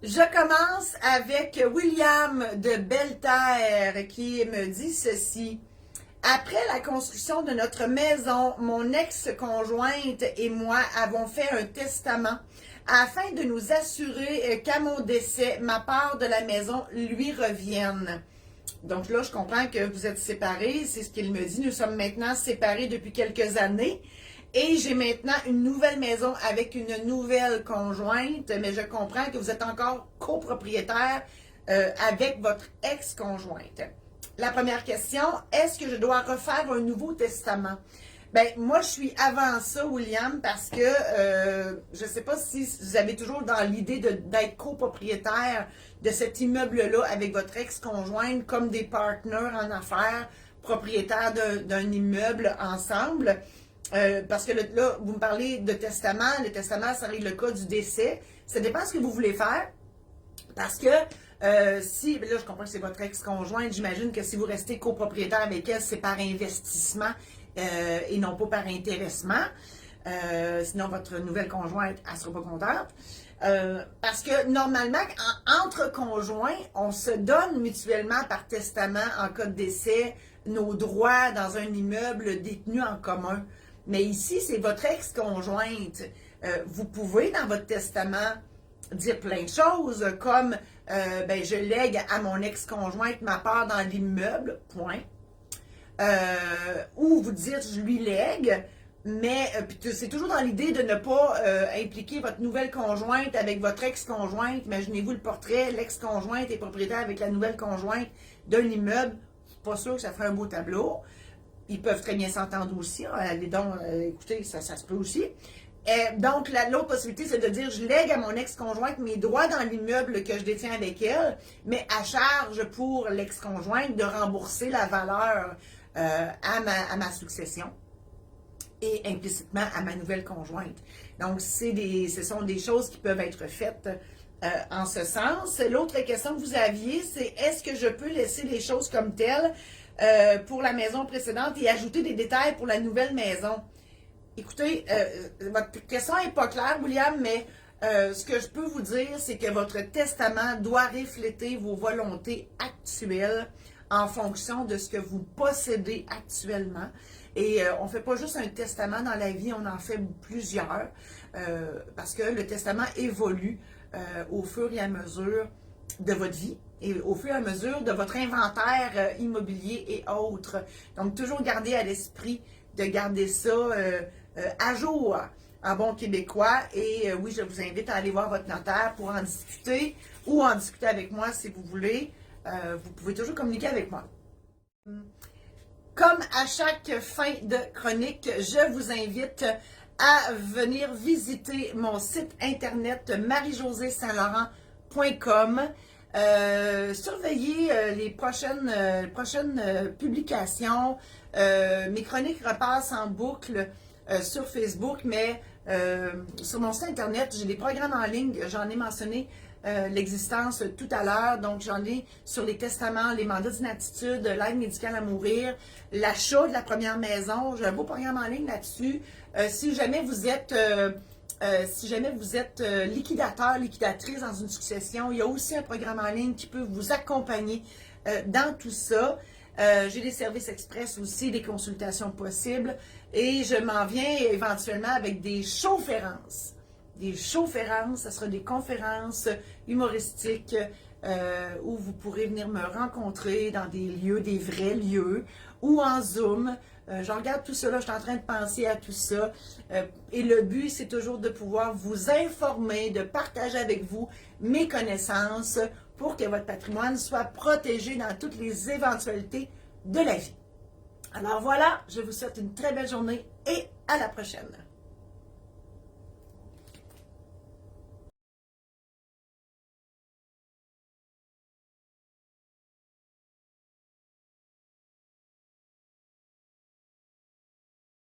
Je commence avec William de Belle-Terre qui me dit ceci. Après la construction de notre maison, mon ex-conjointe et moi avons fait un testament afin de nous assurer qu'à mon décès, ma part de la maison lui revienne. Donc là, je comprends que vous êtes séparés, c'est ce qu'il me dit. Nous sommes maintenant séparés depuis quelques années. Et j'ai maintenant une nouvelle maison avec une nouvelle conjointe, mais je comprends que vous êtes encore copropriétaire avec votre ex-conjointe. La première question, est-ce que je dois refaire un nouveau testament? Ben, moi, je suis avant ça, William, parce que je ne sais pas si vous avez toujours dans l'idée d'être copropriétaire de cet immeuble-là avec votre ex-conjointe comme des partenaires en affaires, propriétaires d'un immeuble ensemble. Parce que là, vous me parlez de testament. Le testament, ça règle le cas du décès. Ça dépend de ce que vous voulez faire. Parce que si, là, je comprends que c'est votre ex-conjointe, j'imagine que si vous restez copropriétaire avec elle, c'est par investissement et non pas par intéressement. Sinon, votre nouvelle conjointe, elle ne sera pas contente. Parce que normalement, entre conjoints, on se donne mutuellement par testament, en cas de décès, nos droits dans un immeuble détenu en commun. Mais ici, c'est votre ex-conjointe. Vous pouvez, dans votre testament, dire plein de choses, comme ben, je lègue à mon ex-conjointe ma part dans l'immeuble, point. Ou vous dire je lui lègue, mais c'est toujours dans l'idée de ne pas impliquer votre nouvelle conjointe avec votre ex-conjointe. Imaginez-vous le portrait, l'ex-conjointe est propriétaire avec la nouvelle conjointe d'un immeuble. Je suis pas sûr que ça ferait un beau tableau. Ils peuvent très bien s'entendre aussi. Écoutez, ça se peut aussi. Donc, l'autre possibilité, c'est de dire je lègue à mon ex-conjointe mes droits dans l'immeuble que je détiens avec elle, mais à charge pour l'ex-conjointe de rembourser la valeur à ma succession et implicitement à ma nouvelle conjointe. Donc, ce sont des choses qui peuvent être faites en ce sens. L'autre question que vous aviez, c'est est-ce que je peux laisser les choses comme telles pour la maison précédente et ajouter des détails pour la nouvelle maison? Écoutez, votre question n'est pas claire, William, mais ce que je peux vous dire, c'est que votre testament doit refléter vos volontés actuelles en fonction de ce que vous possédez actuellement. Et on ne fait pas juste un testament dans la vie, on en fait plusieurs, parce que le testament évolue au fur et à mesure de votre vie et au fur et à mesure de votre inventaire immobilier et autres. Donc, toujours garder à l'esprit de garder ça à jour en bon québécois. Et oui, je vous invite à aller voir votre notaire pour en discuter ou en discuter avec moi si vous voulez. Vous pouvez toujours communiquer avec moi. Comme à chaque fin de chronique, je vous invite à venir visiter mon site internet marie-josée-saint-laurent.com. Surveillez les prochaines publications. Mes chroniques repassent en boucle sur Facebook, mais sur mon site internet, j'ai des programmes en ligne. J'en ai mentionné l'existence tout à l'heure. Donc, j'en ai sur les testaments, les mandats d'inaptitude, l'aide médicale à mourir, l'achat de la première maison. J'ai un beau programme en ligne là-dessus. Si jamais vous êtes liquidateur, liquidatrice dans une succession, il y a aussi un programme en ligne qui peut vous accompagner dans tout ça. J'ai des services express aussi, des consultations possibles et je m'en viens éventuellement avec des showférences. Des showférences, ce sera des conférences humoristiques où vous pourrez venir me rencontrer dans des lieux, des vrais lieux ou en Zoom. Je regarde tout ça, là, je suis en train de penser à tout ça. Et le but, c'est toujours de pouvoir vous informer, de partager avec vous mes connaissances pour que votre patrimoine soit protégé dans toutes les éventualités de la vie. Alors voilà, je vous souhaite une très belle journée et à la prochaine.